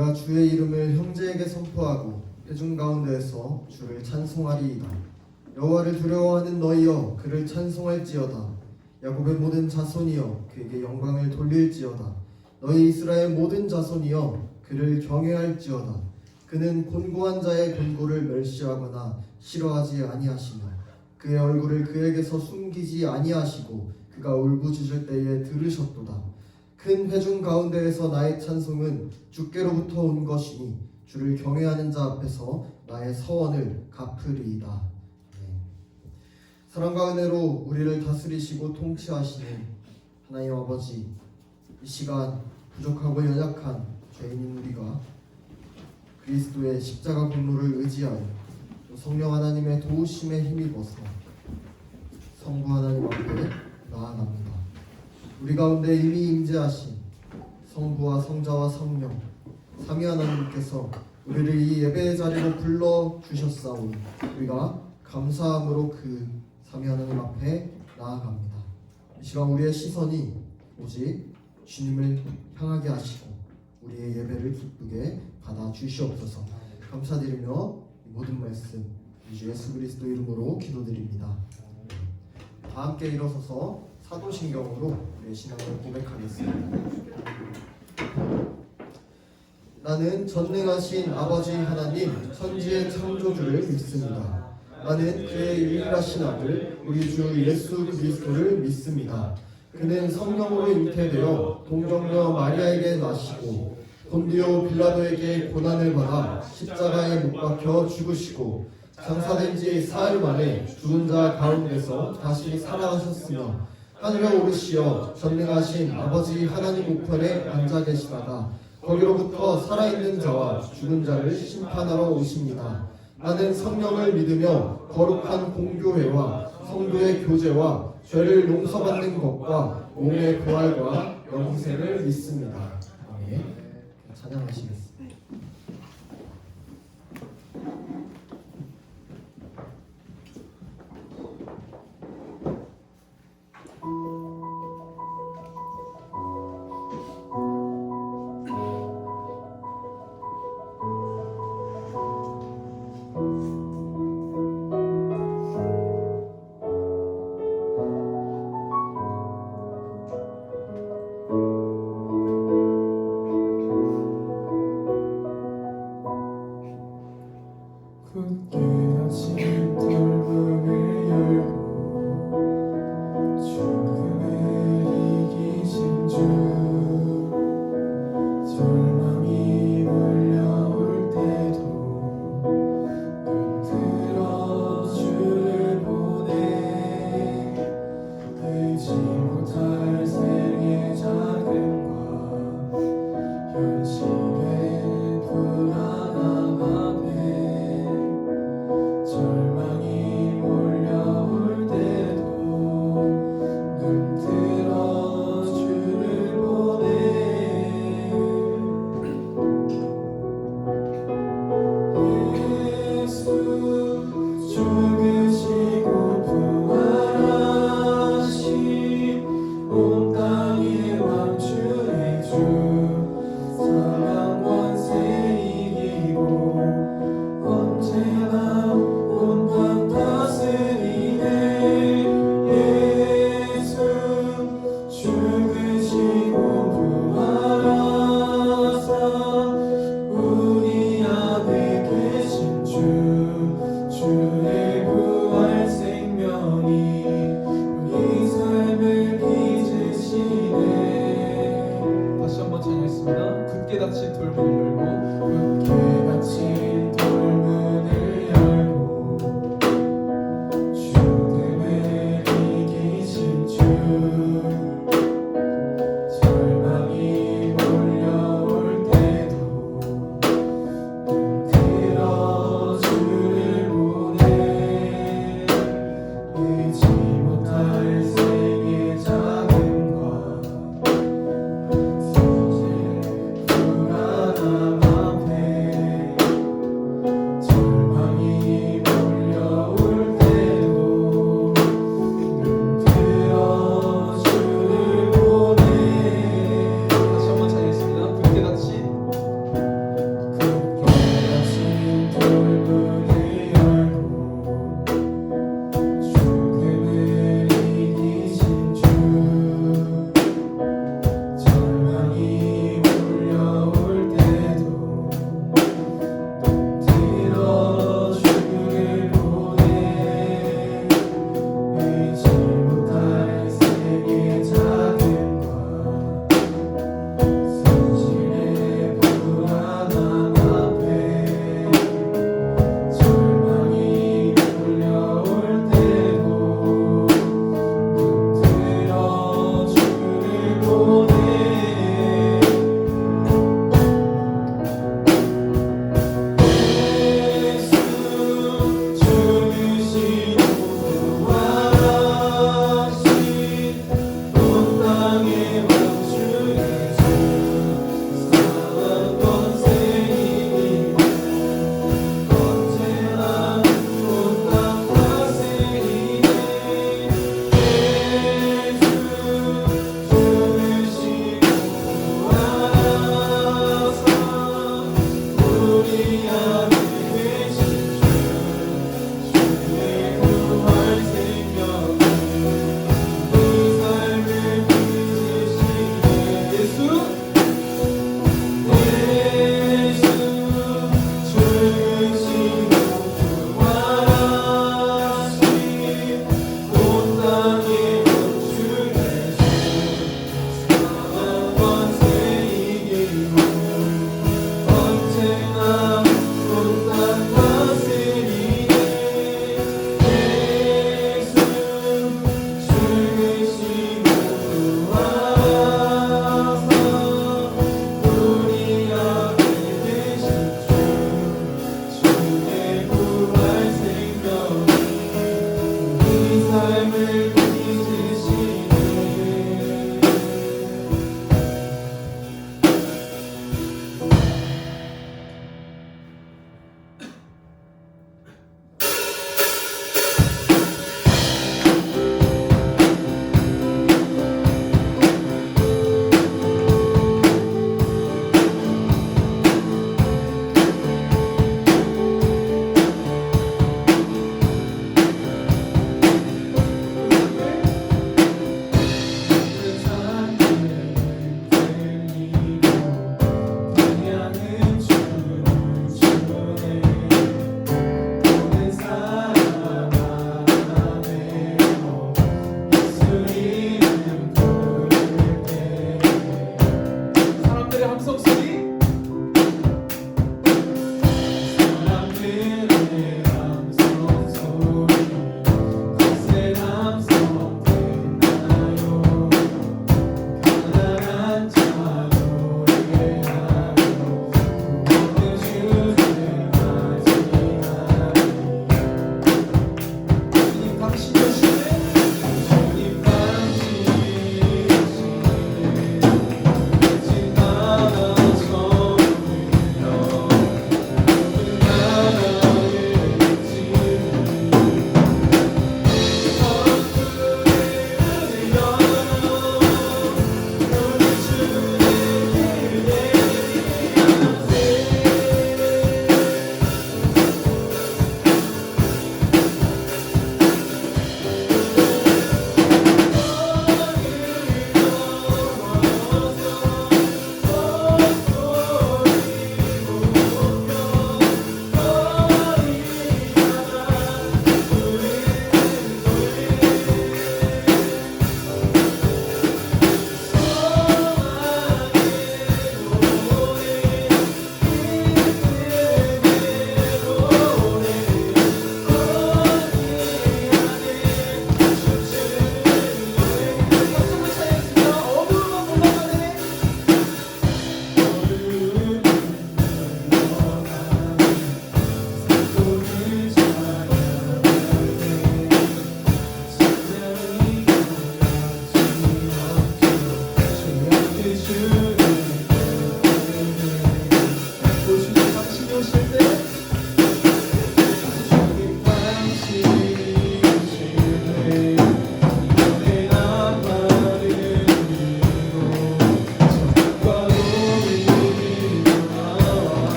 내가 주의 이름을 형제에게 선포하고 회중 가운데에서 주를 찬송하리이다. 여호와를 두려워하는 너희여 그를 찬송할지어다. 야곱의 모든 자손이여 그에게 영광을 돌릴지어다. 너희 이스라엘 모든 자손이여 그를 경외할지어다. 그는 곤고한 자의 곤고를 멸시하거나 싫어하지 아니하시며 그의 얼굴을 그에게서 숨기지 아니하시고 그가 울부짖을 때에 들으셨도다. 큰 회중 가운데에서 나의 찬송은 주께로부터 온 것이니 주를 경외하는 자 앞에서 나의 서원을 갚으리이다. 사랑과 은혜로 우리를 다스리시고 통치하시는 하나님 아버지, 이 시간 부족하고 연약한 죄인인 우리가 그리스도의 십자가 공로를 의지하여 성령 하나님의 도우심에 힘입어서 성부 하나님 앞에 나아갑니다. 우리 가운데 이미 임재하신 성부와 성자와 성령 삼위 하나님께서 우리를 이 예배의 자리로 불러주셨사오니 우리가 감사함으로 그 삼위 하나님 앞에 나아갑니다. 이 시간 우리의 시선이 오직 주님을 향하게 하시고 우리의 예배를 기쁘게 받아주시옵소서. 감사드리며 모든 말씀 주 예수 그리스도 이름으로 기도드립니다. 다 함께 일어서서 사도신경으로 우리의 신앙을 고백하겠습니다. 나는 전능하신 아버지 하나님 천지의 창조주를 믿습니다. 나는 그의 유일하신 아들 우리 주 예수 그리스도를 믿습니다. 그는 성령으로 잉태되어 동정녀 마리아에게 나시고 본디오 빌라도에게 고난을 받아 십자가에 못 박혀 죽으시고 장사된 지 사흘 만에 죽은 자 가운데서 다시 살아나셨으며 하늘에 오르시어 전능하신 아버지 하나님 우편에 앉아 계시다가 거기로부터 살아있는 자와 죽은 자를 심판하러 오십니다. 나는 성령을 믿으며 거룩한 공교회와 성도의 교제와 죄를 용서받는 것과 몸의 부활과 영생을 믿습니다. 아멘. 찬양하시겠습니다.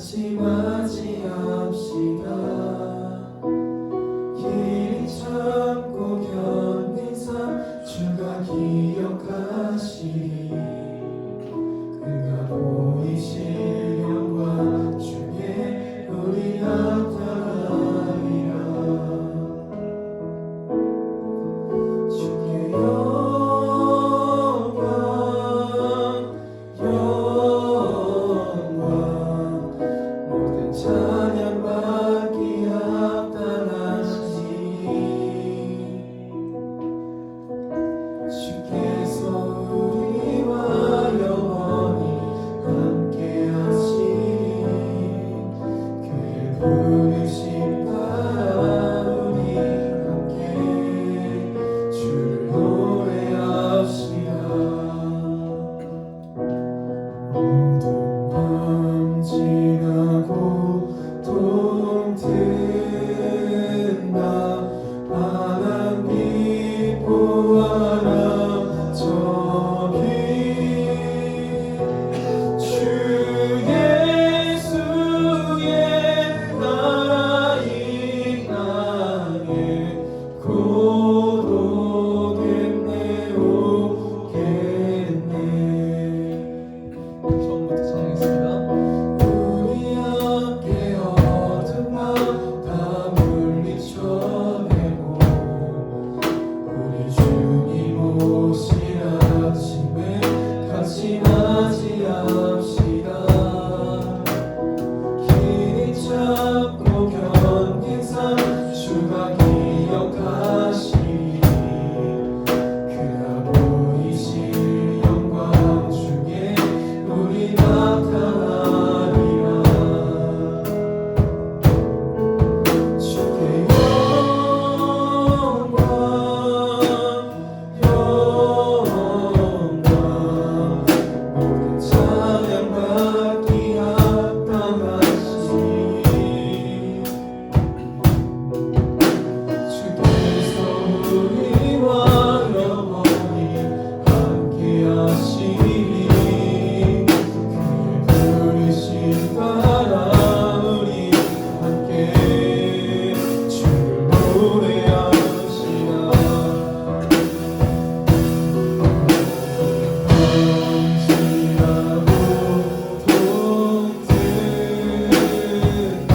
같이 맞이합시다. 길이 참고 견딘 삶 주가 기억하시리. 그가 보이실 영광 중에 우리 나타나리라. 주께 영광 모든 찬양 받기 합당하시니 주께서 우리와 영원히 함께하시니 그의 부르심 따라 우리 함께 주를 노래합시다. 어두운 밤 지나고 동튼다. 환한 빛 보아라 저기 주 예수의 나라 이 땅에 곧 오겠네 오겠네. 처음부터 찬양했습니다. 우리 함께 어둠 밤 다 물리쳐내고 우리 주님 오실 아침에 같이 맞이합시다. 길이 참고 견딘 삶 주가 기억하시리. 그가 보이실 영광 중에 우리 나타나리라. 주께 영광 모든 찬양 받기 합당하시니 주께서 우리와 영원히 함께하시니 그의 부르심 따라 우리 함께 주를 노래합시다. 지나고 동튼다.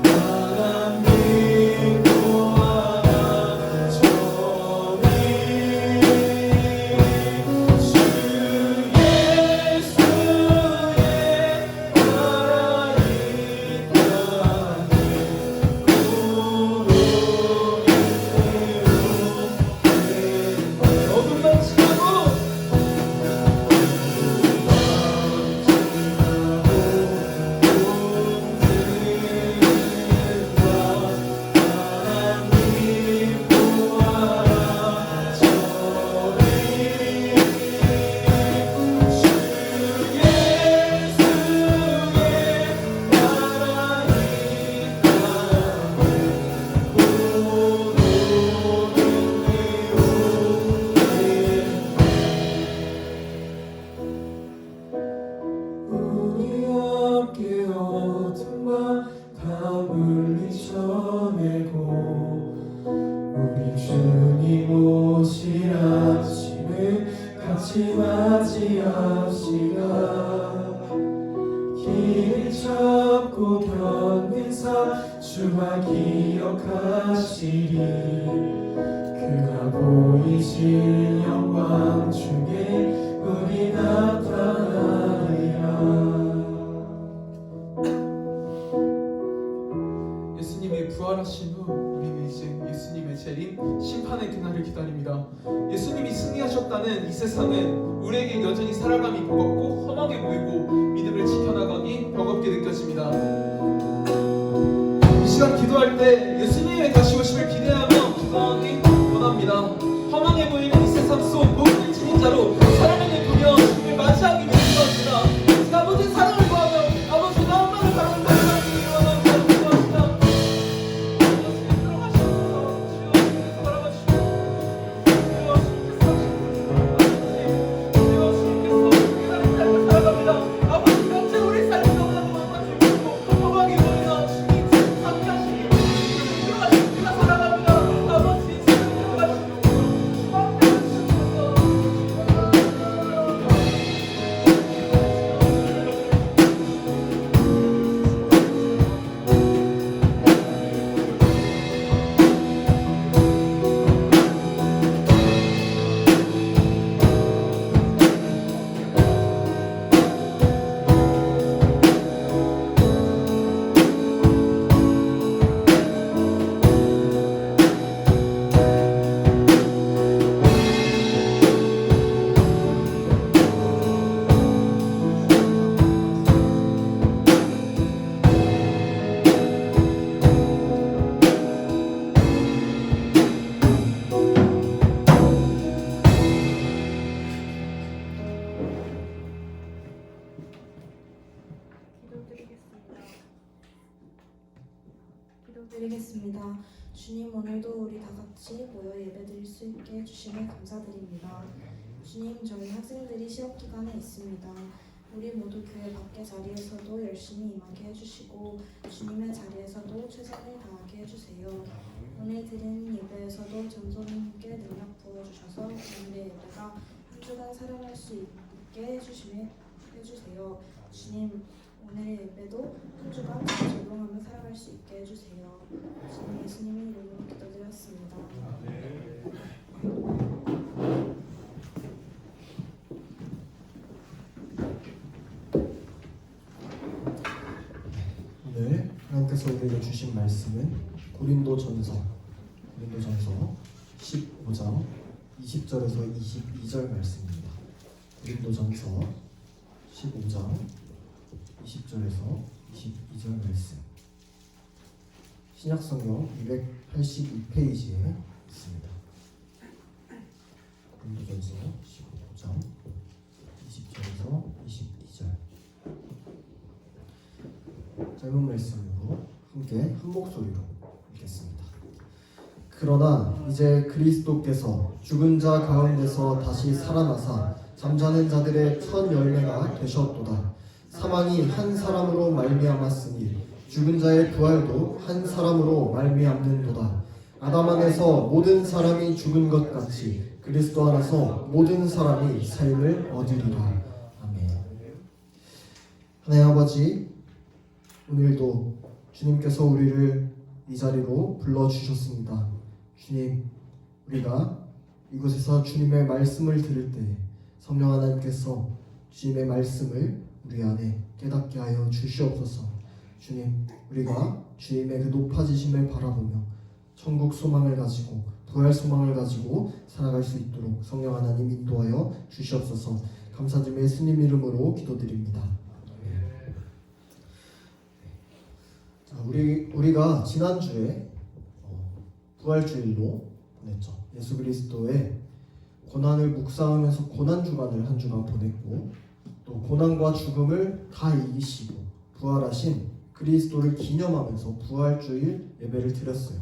바람 믿고 와라 저리 주 예수의 나라 이 땅에 어둠 밤 지나고 우리 함께 어둠 밤 다 물리쳐내고 우리 주님 오실 아침을 같이 맞이합시다. 길이 참고 견딘 삶 주가 기억하시리. 그가 보이실 영광 중에 우리 나타나리라. 예수님이 부활하신 후 우리는 이제 예수님의 재림, 심판의 그날을 기다립니다. 예수님이 승리하셨다는 이 세상은 우리에게 여전히 살아감이 버겁고 험하게 보이고 믿음을 지켜나가기 버겁게 느껴집니다. 이 시간 기도할 때 예수님의 다시 오심을 기대하며 기도하기 원합니다. 험하게 보이는 이 세상 속 모든 지닌 자로 사랑을 부며 주님을 맞이하기 위해서입니다. 아버지 사랑을 구하며 아버지 나만을 바라는 사랑이 원합니다. 기도합니다. 주님께서 살아갑니다. 아버지 현재 우리 삶이 너무나도 많아지고 드리겠습니다. 주님, 오늘도 우리 다 같이 모여 예배드릴 수 있게 해주심에 감사드립니다. 주님, 저희 학생들이 시험 기간에 있습니다. 우리 모두 교회 밖의 자리에서도 열심히 임하게 해주시고 주님의 자리에서도 최선을 다하게 해주세요. 오늘 드린 예배에서도 전소님께 능력 부어주셔서 오늘의 예배가 한 주간 살아갈 수 있게 해주세요. 주님, 오늘의 예배도 한 주간 잘 적용하며 살아갈 수 있게 해주세요. 주님, 예수님의 이름으로 기도드렸습니다. 오늘 하나님께서 우리에게 주신 말씀은 고린도전서 15장 20절에서 22절 말씀입니다. 고린도전서 15장 20절에서 22절 말씀. 신약성경 282페이지에 있습니다. 고린도전서 15장 20절에서 22절. 짧은 말씀으로 함께 한 목소리로 읽겠습니다. 그러나 이제 그리스도께서 죽은 자 가운데서 다시 살아나사 잠자는 자들의 첫 열매가 되셨도다. 사망이 한 사람으로 말미암았으니 죽은 자의 부활도 한 사람으로 말미암는도다. 아담 안에서 모든 사람이 죽은 것 같이 그리스도 안에서 모든 사람이 삶을 얻으리라. 아멘. 하나님 아버지, 오늘도 주님께서 우리를 이 자리로 불러주셨습니다. 주님, 우리가 이곳에서 주님의 말씀을 들을 때 성령 하나님께서 주님의 말씀을 우리 안에 깨닫게 하여 주시옵소서. 주님, 우리가 주님의 그 높아지심을 바라보며 천국 소망을 가지고 부활 소망을 가지고 살아갈 수 있도록 성령 하나님 인도하여 주시옵소서. 감사드리며 예수님 이름으로 기도드립니다. 자, 우리가 지난주에 부활주일로 보냈죠. 예수 그리스도의 고난을 묵상하면서 고난 주간을 한 주간 보냈고, 또 고난과 죽음을 다 이기시고 부활하신 그리스도를 기념하면서 부활주일 예배를 드렸어요.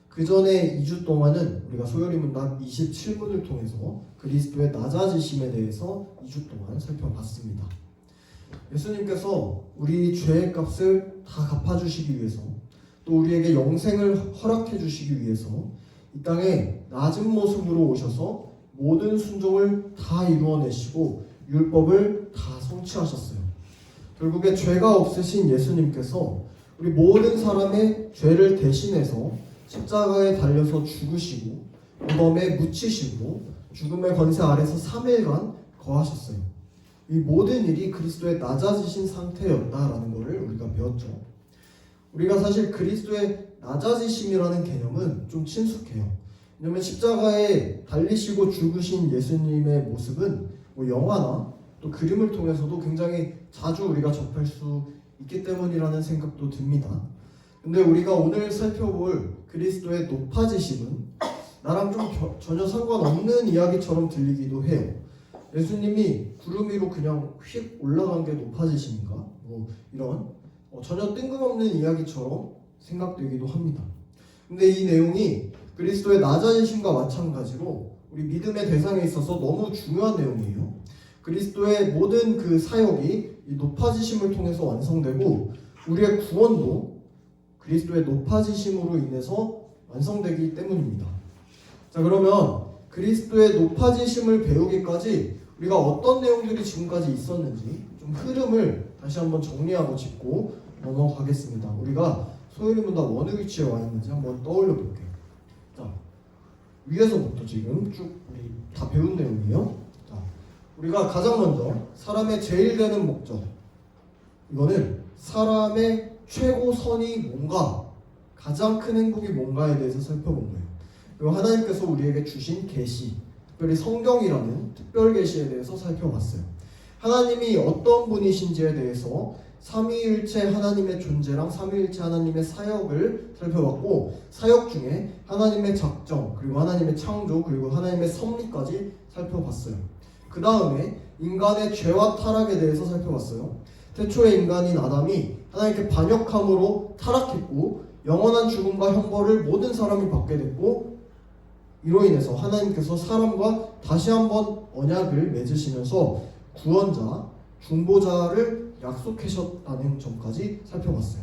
그 전에 2주 동안은 우리가 소요리 문답 27문을 통해서 그리스도의 낮아지심에 대해서 2주 동안 살펴봤습니다. 예수님께서 우리 죄의 값을 다 갚아주시기 위해서, 또 우리에게 영생을 허락해 주시기 위해서 이 땅에 낮은 모습으로 오셔서 모든 순종을 다 이루어내시고 율법을 다 성취하셨어요. 결국에 죄가 없으신 예수님께서 우리 모든 사람의 죄를 대신해서 십자가에 달려서 죽으시고 무덤에 묻히시고 죽음의 권세 아래서 3일간 거하셨어요. 이 모든 일이 그리스도의 낮아지신 상태였다라는 것을 우리가 배웠죠. 우리가 사실 그리스도의 낮아지심이라는 개념은 좀 친숙해요. 왜냐하면 십자가에 달리시고 죽으신 예수님의 모습은 뭐 영화나 또 그림을 통해서도 굉장히 자주 우리가 접할 수 있기 때문이라는 생각도 듭니다. 근데 우리가 오늘 살펴볼 그리스도의 높아지심은 나랑 좀 전혀 상관없는 이야기처럼 들리기도 해요. 예수님이 구름 위로 그냥 휙 올라간 게 높아지심인가? 뭐 이런 전혀 뜬금없는 이야기처럼 생각되기도 합니다. 근데 이 내용이 그리스도의 낮아지심과 마찬가지로 우리 믿음의 대상에 있어서 너무 중요한 내용이에요. 그리스도의 모든 그 사역이 이 높아지심을 통해서 완성되고 우리의 구원도 그리스도의 높아지심으로 인해서 완성되기 때문입니다. 자, 그러면 그리스도의 높아지심을 배우기까지 우리가 어떤 내용들이 지금까지 있었는지 좀 흐름을 다시 한번 정리하고 짚고 넘어가겠습니다. 우리가 소요리 문답 어느 위치에 와 있는지 한번 떠올려 볼게요. 자, 위에서부터 지금 쭉 우리 다 배운 내용이에요. 자, 우리가 가장 먼저 사람의 제일 되는 목적, 이거는 사람의 최고선이 뭔가, 가장 큰 행복이 뭔가에 대해서 살펴본 거예요. 그리고 하나님께서 우리에게 주신 계시, 특별히 성경이라는 특별 계시에 대해서 살펴봤어요. 하나님이 어떤 분이신지에 대해서 삼위일체 하나님의 존재랑 삼위일체 하나님의 사역을 살펴봤고, 사역 중에 하나님의 작정, 그리고 하나님의 창조, 그리고 하나님의 섭리까지 살펴봤어요. 그 다음에 인간의 죄와 타락에 대해서 살펴봤어요. 태초의 인간인 아담이 하나님께 반역함으로 타락했고 영원한 죽음과 형벌을 모든 사람이 받게 됐고, 이로 인해서 하나님께서 사람과 다시 한번 언약을 맺으시면서 구원자, 중보자를 약속하셨다는 점까지 살펴봤어요.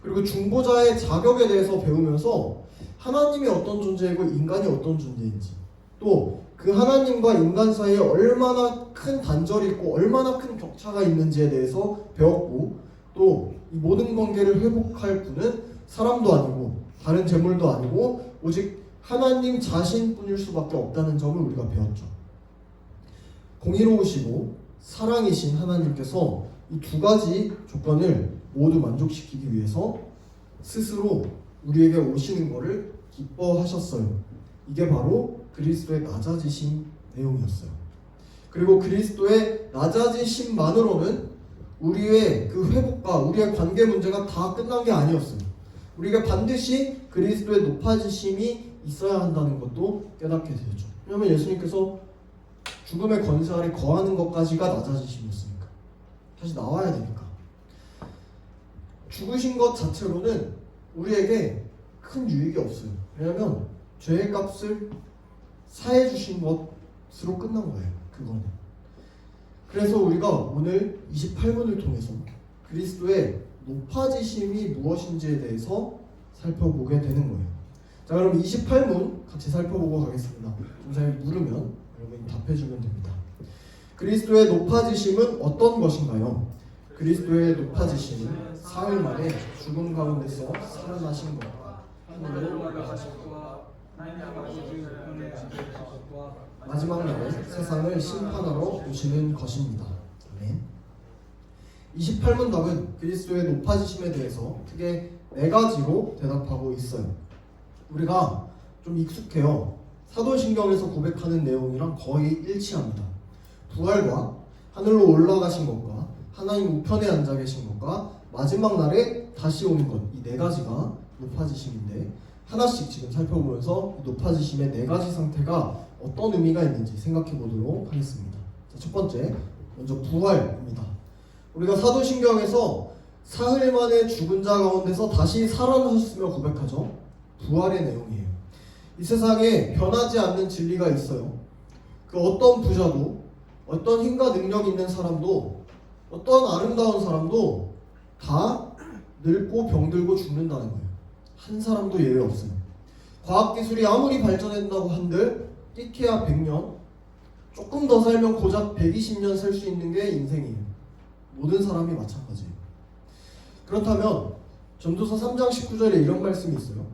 그리고 중보자의 자격에 대해서 배우면서 하나님이 어떤 존재이고 인간이 어떤 존재인지, 또 그 하나님과 인간 사이에 얼마나 큰 단절이 있고 얼마나 큰 격차가 있는지에 대해서 배웠고, 또 이 모든 관계를 회복할 분은 사람도 아니고 다른 재물도 아니고 오직 하나님 자신뿐일 수밖에 없다는 점을 우리가 배웠죠. 공의로우시고 사랑이신 하나님께서 이 두 가지 조건을 모두 만족시키기 위해서 스스로 우리에게 오시는 것을 기뻐하셨어요. 이게 바로 그리스도의 낮아지신 내용이었어요. 그리고 그리스도의 낮아지심만으로는 우리의 그 회복과 우리의 관계 문제가 다 끝난 게 아니었어요. 우리가 반드시 그리스도의 높아지심이 있어야 한다는 것도 깨닫게 되죠. 왜냐하면 예수님께서 죽음의 권세 아래 거하는 것까지가 낮아지심이었으니까. 다시 나와야 되니까. 죽으신 것 자체로는 우리에게 큰 유익이 없어요. 왜냐하면 죄의 값을 사해 주신 것으로 끝난 거예요. 그거는. 그래서 우리가 오늘 28문을 통해서 그리스도의 높아지심이 무엇인지에 대해서 살펴보게 되는 거예요. 자, 그럼 28문 같이 살펴보고 가겠습니다. 좀 잘 물으면 여러분이 답해주면 됩니다. 그리스도의 높아지심은 어떤 것인가요? 그리스도의 높아지심은 사흘 만에 죽음 가운데서 살아나신 것과 마지막 날에 세상을 심판하러 오시는 것입니다. 아멘. 28문 답은 그리스도의 높아지심에 대해서 크게 4가지로 대답하고 있어요. 우리가 좀 익숙해요. 사도신경에서 고백하는 내용이랑 거의 일치합니다. 부활과 하늘로 올라가신 것과 하나님 우편에 앉아 계신 것과 마지막 날에 다시 오는 것, 이 4가지가 높아지심인데, 하나씩 지금 살펴보면서 높아지심의 4가지 상태가 어떤 의미가 있는지 생각해 보도록 하겠습니다. 자, 첫 번째, 먼저 부활입니다. 우리가 사도신경에서 사흘 만에 죽은 자 가운데서 다시 살아나셨으며 고백하죠. 부활의 내용이에요. 이 세상에 변하지 않는 진리가 있어요. 그 어떤 부자도, 어떤 힘과 능력 있는 사람도, 어떤 아름다운 사람도 다 늙고 병들고 죽는다는 거예요. 한 사람도 예외 없어요. 과학기술이 아무리 발전했다고 한들 띠케야 100년, 조금 더 살면 고작 120년 살 수 있는 게 인생이에요. 모든 사람이 마찬가지예요. 그렇다면 전도서 3장 19절에 이런 말씀이 있어요.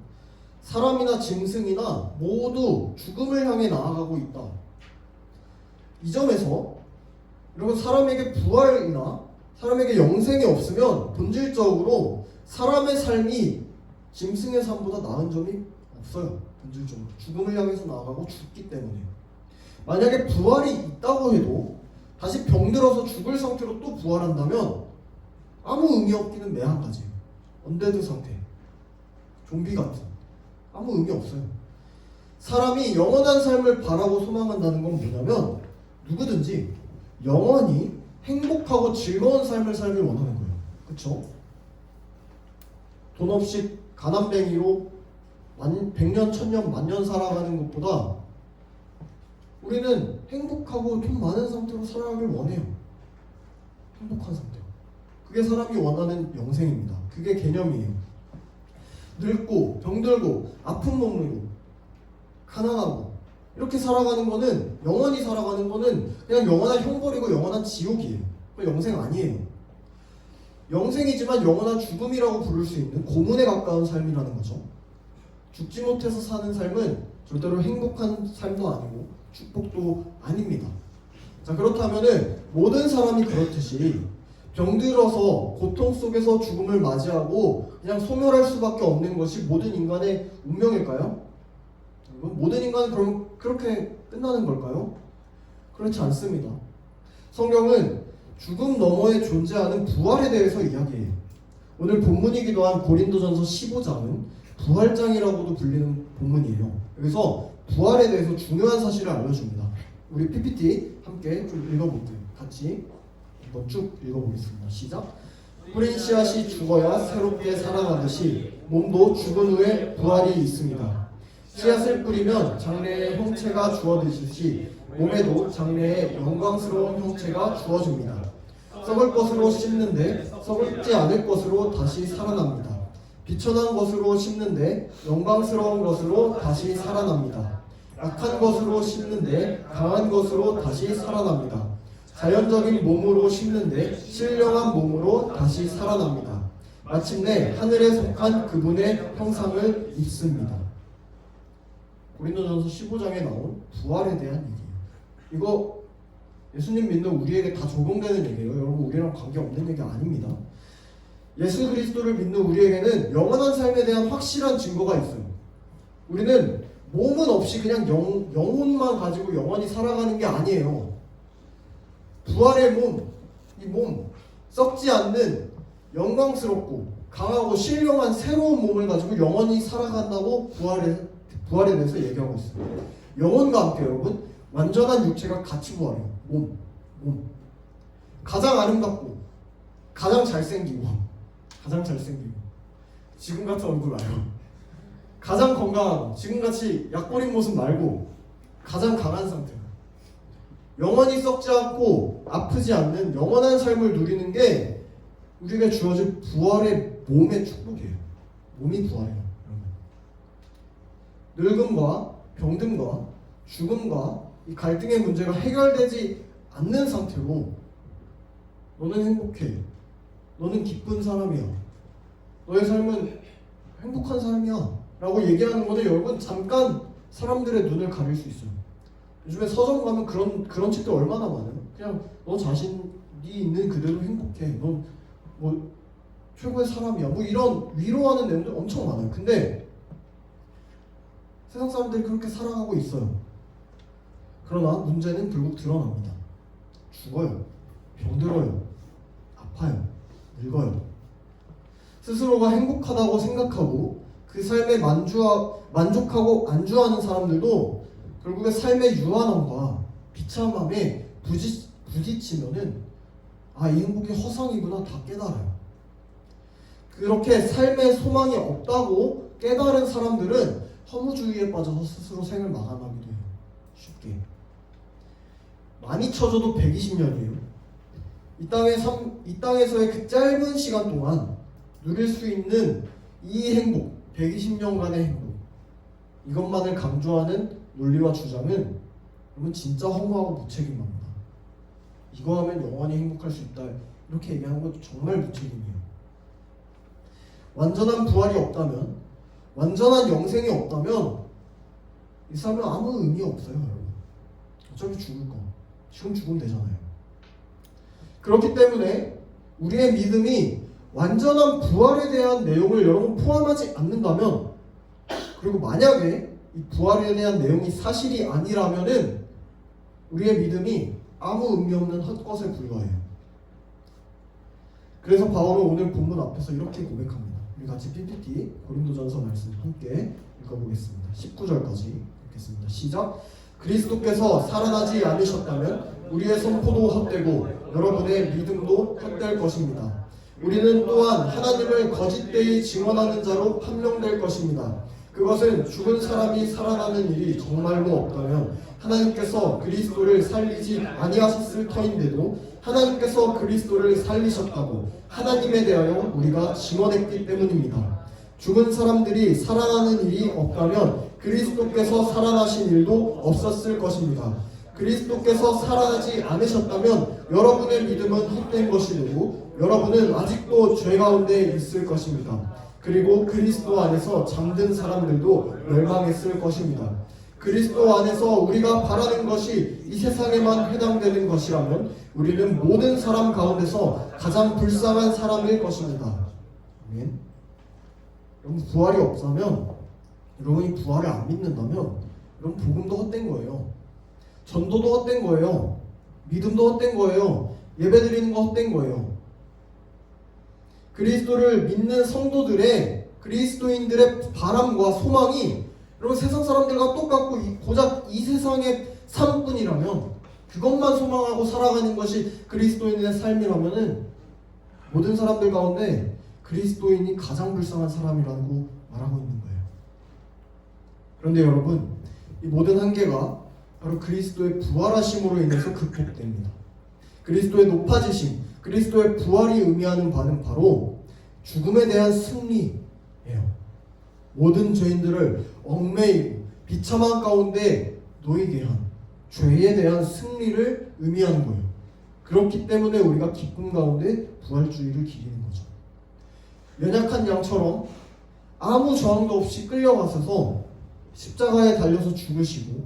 사람이나 짐승이나 모두 죽음을 향해 나아가고 있다. 이 점에서 여러분, 사람에게 부활이나 사람에게 영생이 없으면 본질적으로 사람의 삶이 짐승의 삶보다 나은 점이 없어요. 본질적으로 죽음을 향해서 나아가고 죽기 때문에. 만약에 부활이 있다고 해도 다시 병들어서 죽을 상태로 또 부활한다면 아무 의미 없기는 매한 가지예요. 언데드 상태, 좀비 같은, 아무 의미 없어요. 사람이 영원한 삶을 바라고 소망한다는 건 뭐냐면 누구든지 영원히 행복하고 즐거운 삶을 살길 원하는 거예요. 그렇죠? 돈 없이 가난뱅이로 100년, 1000년, 만년 살아가는 것보다 우리는 행복하고 돈 많은 상태로 살아가길 원해요. 행복한 상태. 그게 사람이 원하는 영생입니다. 그게 개념이에요. 늙고 병들고 아픈 몸으로 가난하고 이렇게 살아가는 거는, 영원히 살아가는 거는 그냥 영원한 형벌이고 영원한 지옥이에요. 그 영생 아니에요. 영생이지만 영원한 죽음이라고 부를 수 있는 고문에 가까운 삶이라는 거죠. 죽지 못해서 사는 삶은 절대로 행복한 삶도 아니고 축복도 아닙니다. 자, 그렇다면은 모든 사람이 그렇듯이 병들어서 고통 속에서 죽음을 맞이하고 그냥 소멸할 수밖에 없는 것이 모든 인간의 운명일까요? 모든 인간은 그럼 그렇게 끝나는 걸까요? 그렇지 않습니다. 성경은 죽음 너머에 존재하는 부활에 대해서 이야기해요. 오늘 본문이기도 한 고린도전서 15장은 부활장이라고도 불리는 본문이에요. 여기서 부활에 대해서 중요한 사실을 알려줍니다. 우리 PPT 함께 좀 읽어볼게요. 같이 한번 쭉 읽어보겠습니다. 시작. 뿌린 씨앗이 죽어야 새롭게 살아나듯이 몸도 죽은 후에 부활이 있습니다. 씨앗을 뿌리면 장래의 형체가 주어지듯이 몸에도 장래의 영광스러운 형체가 주어집니다. 썩을 것으로 심는데 썩지 않을 것으로 다시 살아납니다. 비천한 것으로 심는데 영광스러운 것으로 다시 살아납니다. 약한 것으로 심는데 강한 것으로 다시 살아납니다. 자연적인 몸으로 심는데 신령한 몸으로 다시 살아납니다. 마침내 하늘에 속한 그분의 형상을 입습니다. 고린도전서 15장에 나온 부활에 대한 얘기예요. 이거 예수님 믿는 우리에게 다 적용되는 얘기예요. 여러분, 우리랑 관계없는 얘기 아닙니다. 예수 그리스도를 믿는 우리에게는 영원한 삶에 대한 확실한 증거가 있어요. 우리는 몸은 없이 그냥 영혼만 가지고 영원히 살아가는 게 아니에요. 부활의 몸, 이 몸, 썩지 않는 영광스럽고 강하고 신령한 새로운 몸을 가지고 영원히 살아간다고 부활에 대해서 얘기하고 있어요. 영혼과 함께 여러분, 완전한 육체가 같이 부활해요. 몸. 가장 아름답고 가장 잘생기고 지금 같은 얼굴 말고 가장 건강하고 지금같이 약버린 모습 말고 가장 강한 상태, 영원히 썩지 않고 아프지 않는 영원한 삶을 누리는 게 우리에게 주어질 부활의 몸의 축복이에요. 몸이 부활해요. 늙음과 병듦과 죽음과 이 갈등의 문제가 해결되지 않는 상태로 너는 행복해, 너는 기쁜 사람이야, 너의 삶은 행복한 삶이야 라고 얘기하는 거는 여러분 잠깐 사람들의 눈을 가릴 수 있어요. 요즘에 서점 가면 그런 책들 얼마나 많아요. 그냥 너 자신이 있는 그대로 행복해, 넌 뭐 최고의 사람이야, 뭐 이런 위로하는 내용들 엄청 많아요. 근데 세상 사람들이 그렇게 살아가고 있어요. 그러나 문제는 결국 드러납니다. 죽어요, 병들어요, 아파요, 늙어요. 스스로가 행복하다고 생각하고 그 삶에 만족하고 안주하는 사람들도 결국에 삶의 유한함과 비참함에 부딪히면은 이 행복이 허상이구나 다 깨달아요. 그렇게 삶의 소망이 없다고 깨달은 사람들은 허무주의에 빠져서 스스로 생을 마감하기도 해요. 쉽게. 많이 쳐줘도 120년이에요. 이 땅에서의 그 짧은 시간 동안 누릴 수 있는 이 행복, 120년간의 행복, 이것만을 강조하는 논리와 주장은 여러분 진짜 허무하고 무책임합니다. 이거 하면 영원히 행복할 수 있다, 이렇게 얘기하는 건 정말 무책임이에요. 완전한 부활이 없다면, 완전한 영생이 없다면 이 삶은 아무 의미 없어요. 여러분, 어차피 죽을 거, 지금 죽으면 되잖아요. 그렇기 때문에 우리의 믿음이 완전한 부활에 대한 내용을 여러분 포함하지 않는다면, 그리고 만약에 이 부활에 대한 내용이 사실이 아니라면은 우리의 믿음이 아무 의미 없는 헛것에 불과해요. 그래서 바울은 오늘 본문 앞에서 이렇게 고백합니다. 우리 같이 PPT 고린도전서 말씀 함께 읽어보겠습니다. 19절까지 읽겠습니다. 시작. 그리스도께서 살아나지 않으셨다면 우리의 선포도 헛되고 여러분의 믿음도 헛될 것입니다. 우리는 또한 하나님을 거짓되이 증언하는 자로 판명될 것입니다. 그것은 죽은 사람이 살아나는 일이 정말로 없다면 하나님께서 그리스도를 살리지 아니하셨을 터인데도 하나님께서 그리스도를 살리셨다고 하나님에 대하여 우리가 증언했기 때문입니다. 죽은 사람들이 살아나는 일이 없다면 그리스도께서 살아나신 일도 없었을 것입니다. 그리스도께서 살아나지 않으셨다면 여러분의 믿음은 헛된 것이 되고 여러분은 아직도 죄 가운데 있을 것입니다. 그리고 그리스도 안에서 잠든 사람들도 멸망했을 것입니다. 그리스도 안에서 우리가 바라는 것이 이 세상에만 해당되는 것이라면 우리는 모든 사람 가운데서 가장 불쌍한 사람일 것입니다. 아멘. 여러분, 부활이 없다면, 여러분이 부활을 안 믿는다면 여러분 복음도 헛된 거예요. 전도도 헛된 거예요. 믿음도 헛된 거예요. 예배드리는 거 헛된 거예요. 그리스도를 믿는 성도들의, 그리스도인들의 바람과 소망이 여러분 세상 사람들과 똑같고 고작 이 세상의 삶뿐이라면, 그것만 소망하고 살아가는 것이 그리스도인의 삶이라면은 모든 사람들 가운데 그리스도인이 가장 불쌍한 사람이라고 말하고 있는 거예요. 그런데 여러분, 이 모든 한계가 바로 그리스도의 부활하심으로 인해서 극복됩니다. 그리스도의 높아지심, 그리스도의 부활이 의미하는 바는 바로 죽음에 대한 승리예요. 모든 죄인들을 얽매이고 비참한 가운데 놓이게 한 죄에 대한 승리를 의미하는 거예요. 그렇기 때문에 우리가 기쁨 가운데 부활주의를 기리는 거죠. 연약한 양처럼 아무 저항도 없이 끌려가셔서 십자가에 달려서 죽으시고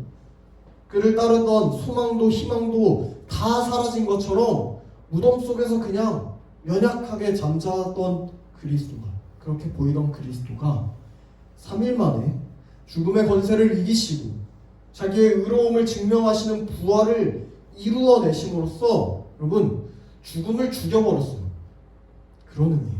그를 따르던 소망도 희망도 다 사라진 것처럼 무덤 속에서 그냥 연약하게 잠자던 그리스도가, 그렇게 보이던 그리스도가 3일 만에 죽음의 권세를 이기시고 자기의 의로움을 증명하시는 부활을 이루어내심으로써 여러분 죽음을 죽여버렸어요. 그런 의미예요.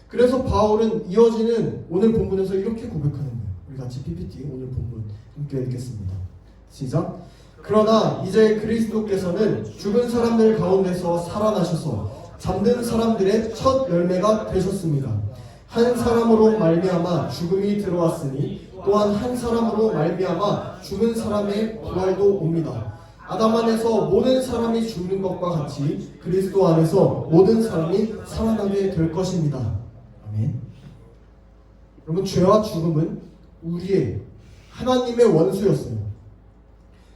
그래서 바울은 이어지는 오늘 본문에서 이렇게 고백하는 거예요. 우리 같이 PPT 오늘 본문 함께 읽겠습니다. 시작. 그러나 이제 그리스도께서는 죽은 사람들 가운데서 살아나셔서 잠든 사람들의 첫 열매가 되셨습니다. 한 사람으로 말미암아 죽음이 들어왔으니 또한 한 사람으로 말미암아 죽은 사람의 부활도 옵니다. 아담 안에서 모든 사람이 죽는 것과 같이 그리스도 안에서 모든 사람이 살아나게 될 것입니다. 아멘. 여러분, 죄와 죽음은 우리의 하나님의 원수였어요.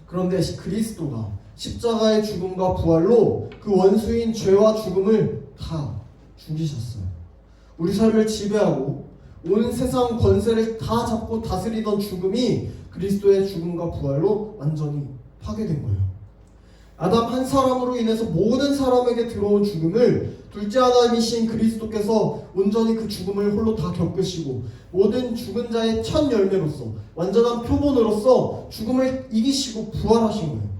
그런데 그리스도가 십자가의 죽음과 부활로 그 원수인 죄와 죽음을 다 죽이셨어요. 우리 삶을 지배하고 온 세상 권세를 다 잡고 다스리던 죽음이 그리스도의 죽음과 부활로 완전히 파괴된 거예요. 아담 한 사람으로 인해서 모든 사람에게 들어온 죽음을 둘째 아담이신 그리스도께서 온전히 그 죽음을 홀로 다 겪으시고 모든 죽은 자의 첫 열매로서 완전한 표본으로서 죽음을 이기시고 부활하신 거예요.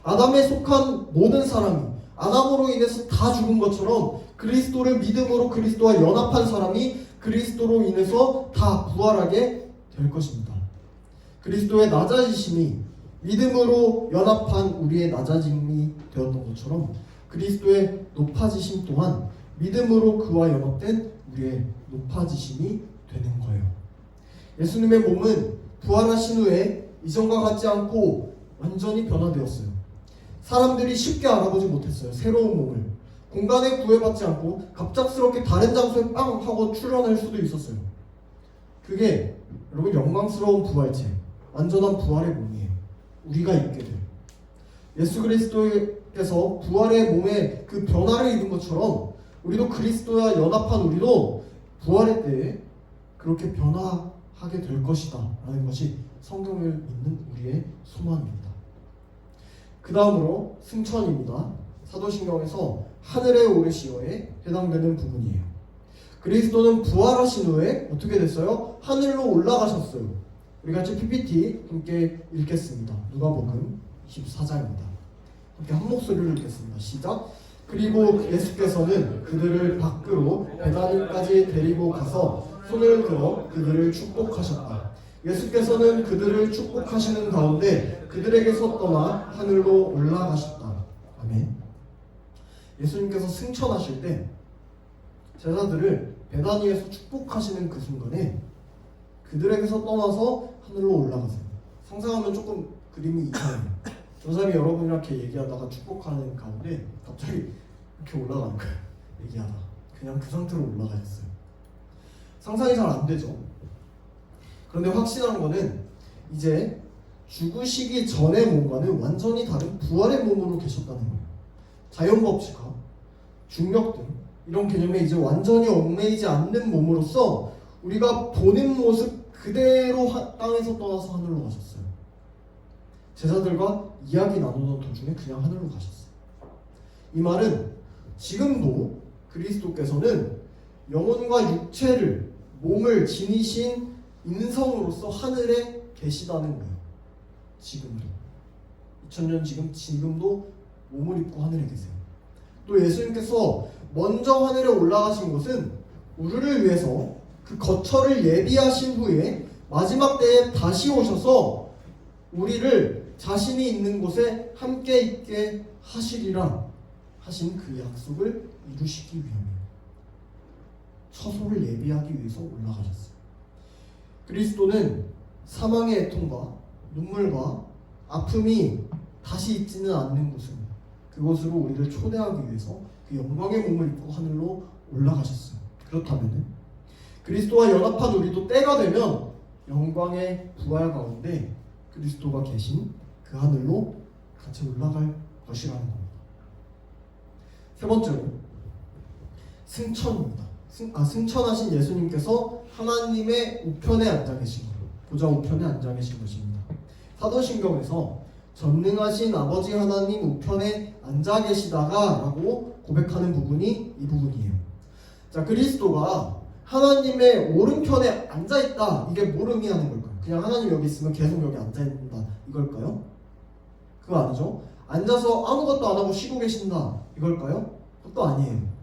아담에 속한 모든 사람이 아담으로 인해서 다 죽은 것처럼 그리스도를 믿음으로 그리스도와 연합한 사람이 그리스도로 인해서 다 부활하게 될 것입니다. 그리스도의 낮아지심이 믿음으로 연합한 우리의 낮아짐이 되었던 것처럼 그리스도의 높아지심 또한 믿음으로 그와 연합된 우리의 높아지심이 되는 거예요. 예수님의 몸은 부활하신 후에 이전과 같지 않고 완전히 변화되었어요. 사람들이 쉽게 알아보지 못했어요. 새로운 몸을 공간에 구애받지 않고 갑작스럽게 다른 장소에 빵 하고 출현할 수도 있었어요. 그게 여러분 영광스러운 부활체, 완전한 부활의 몸이에요. 우리가 입게 돼요. 예수 그리스도께서 부활의 몸에 그 변화를 입은 것처럼 우리도 그리스도와 연합한 우리도 부활의 때에 그렇게 변화하게 될 것이다 라는 것이 성경을 믿는 우리의 소망입니다. 그 다음으로 승천입니다. 사도신경에서 하늘에 오르시어에 해당되는 부분이에요. 그리스도는 부활하신 후에 어떻게 됐어요? 하늘로 올라가셨어요. 우리 같이 PPT 함께 읽겠습니다. 누가복음 24장입니다. 함께 한 목소리로 읽겠습니다. 시작. 그리고 예수께서는 그들을 밖으로 베다니까지 데리고 가서 손을 들어 그들을 축복하셨다. 예수께서는 그들을 축복하시는 가운데 그들에게서 떠나 하늘로 올라가셨다. 아멘. 예수님께서 승천하실 때 제자들을 베다니에서 축복하시는 그 순간에 그들에게서 떠나서 하늘로 올라가세요. 상상하면 조금 그림이 이상해요. 저 사람이 여러분이랑 이렇게 얘기하다가 축복하는 가운데 갑자기 이렇게 올라가는 거예요. 얘기하다 그냥 그 상태로 올라가셨어요. 상상이 잘 안 되죠. 그런데 확실한 거는 이제 죽으시기 전의 몸과는 완전히 다른 부활의 몸으로 계셨다는 거예요. 자연법칙과 중력 등 이런 개념에 이제 완전히 얽매이지 않는 몸으로서 우리가 보는 모습 그대로 땅에서 떠나서 하늘로 가셨어요. 제자들과 이야기 나누던 도중에 그냥 하늘로 가셨어요. 이 말은 지금도 그리스도께서는 영혼과 육체를 몸을 지니신 인성으로서 하늘에 계시다는 거예요. 지금도 2000년 지금도 몸을 입고 하늘에 계세요. 또 예수님께서 먼저 하늘에 올라가신 것은 우리를 위해서 그 거처를 예비하신 후에 마지막 때에 다시 오셔서 우리를 자신이 있는 곳에 함께 있게 하시리라 하신 그 약속을 이루시기 위함이에요. 처소를 예비하기 위해서 올라가셨어요. 그리스도는 사망의 애통과 눈물과 아픔이 다시 있지는 않는 곳으로, 그곳으로 우리를 초대하기 위해서 그 영광의 몸을 입고 하늘로 올라가셨어요. 그렇다면 그리스도와 연합한 우리도 때가 되면 영광의 부활 가운데 그리스도가 계신 그 하늘로 같이 올라갈 것이라는 겁니다. 세 번째로 승천입니다. 승천하신 예수님께서 하나님의 우편에 앉아 계신 것, 보좌 우편에 앉아 계신 것입니다. 사도신경에서 전능하신 아버지 하나님 우편에 앉아 계시다가 라고 고백하는 부분이 이 부분이에요. 자, 그리스도가 하나님의 오른편에 앉아있다, 이게 뭘 의미하는 걸까요? 그냥 하나님 여기 있으면 계속 여기 앉아있는다 이걸까요? 그거 아니죠. 앉아서 아무것도 안 하고 쉬고 계신다 이걸까요? 그것도 아니에요.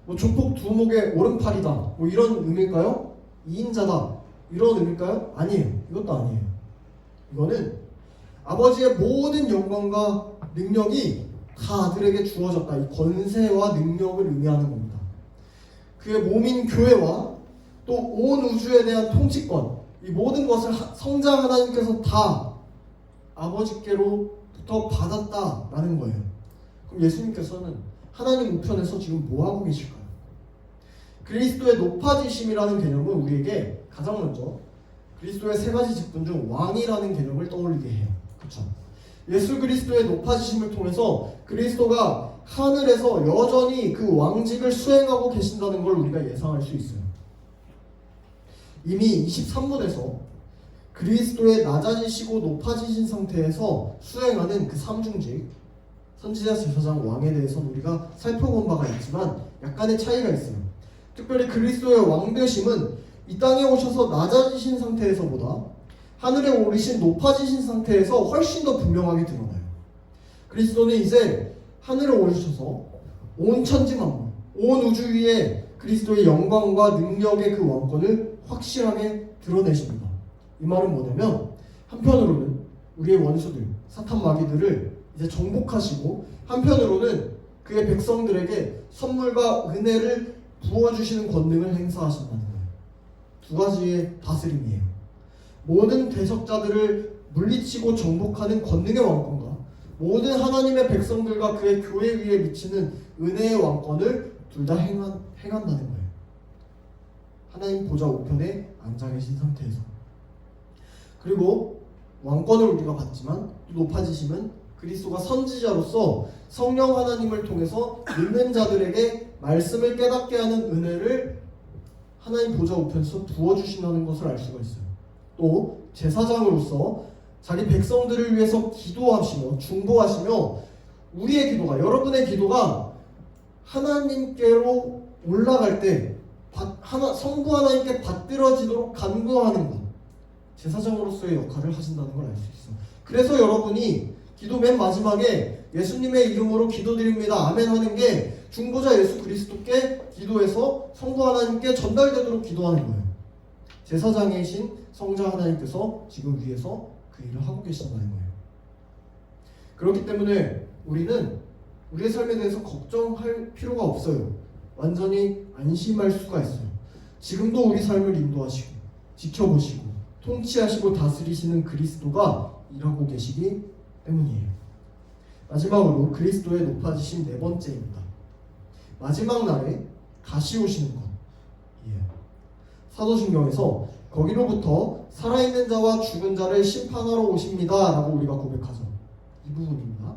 뭐 조폭 두목의 오른팔이다 뭐 이런 의미일까요? 2인자다 이런 의미일까요? 아니에요. 이것도 아니에요. 이거는 아버지의 모든 영광과 능력이 다 아들에게 주어졌다, 이 권세와 능력을 의미하는 겁니다. 그의 몸인 교회와 또 온 우주에 대한 통치권, 이 모든 것을 성자 하나님께서 다 아버지께로부터 받았다라는 거예요. 그럼 예수님께서는 하나님 우편에서 지금 뭐 하고 계실까요? 그리스도의 높아지심이라는 개념은 우리에게 가장 먼저 그리스도의 세 가지 직분 중 왕이라는 개념을 떠올리게 해요. 그렇죠? 예수 그리스도의 높아지심을 통해서 그리스도가 하늘에서 여전히 그 왕직을 수행하고 계신다는 걸 우리가 예상할 수 있어요. 이미 23문에서 그리스도의 낮아지시고 높아지신 상태에서 수행하는 그 삼중직, 선지자, 제사장, 왕에 대해서는 우리가 살펴본 바가 있지만 약간의 차이가 있어요. 특별히 그리스도의 왕되심은 이 땅에 오셔서 낮아지신 상태에서보다 하늘에 오르신 높아지신 상태에서 훨씬 더 분명하게 드러나요. 그리스도는 이제 하늘에 오르셔서 온 천지만물, 온 우주 위에 그리스도의 영광과 능력의 그 왕권을 확실하게 드러내십니다. 이 말은 뭐냐면 한편으로는 우리의 원수들, 사탄 마귀들을 이제 정복하시고 한편으로는 그의 백성들에게 선물과 은혜를 부어주시는 권능을 행사하신다는 거예요. 두 가지의 다스림이에요. 모든 대적자들을 물리치고 정복하는 권능의 왕권과 모든 하나님의 백성들과 그의 교회 위에 미치는 은혜의 왕권을 둘 다 행한다는 거예요. 하나님 보좌 우편에 앉아 계신 상태에서. 그리고 왕권을 우리가 받지만 높아지심은 그리스도가 선지자로서 성령 하나님을 통해서 믿는 자들에게 말씀을 깨닫게 하는 은혜를 하나님 보좌 우편에서 부어주신다는 것을 알 수가 있어요. 또 제사장으로서 자기 백성들을 위해서 기도하시며 중보하시며 우리의 기도가, 여러분의 기도가 하나님께로 올라갈 때 성부 하나님께 받들어지도록 간구하는 것, 제사장으로서의 역할을 하신다는 걸 알 수 있어요. 그래서 여러분이 기도 맨 마지막에 예수님의 이름으로 기도드립니다 아멘 하는 게 중보자 예수 그리스도께 기도해서 성부 하나님께 전달되도록 기도하는 거예요. 제사장이신 성자 하나님께서 지금 위에서 그 일을 하고 계신다는 거예요. 그렇기 때문에 우리는 우리의 삶에 대해서 걱정할 필요가 없어요. 완전히 안심할 수가 있어요. 지금도 우리 삶을 인도하시고 지켜보시고 통치하시고 다스리시는 그리스도가 일하고 계시기 때문이에요. 마지막으로 그리스도의 높아지심 네 번째입니다. 마지막 날에 다시 오시는 것이에요. 사도신경에서 거기로부터 살아있는 자와 죽은 자를 심판하러 오십니다 라고 우리가 고백하죠. 이 부분입니다.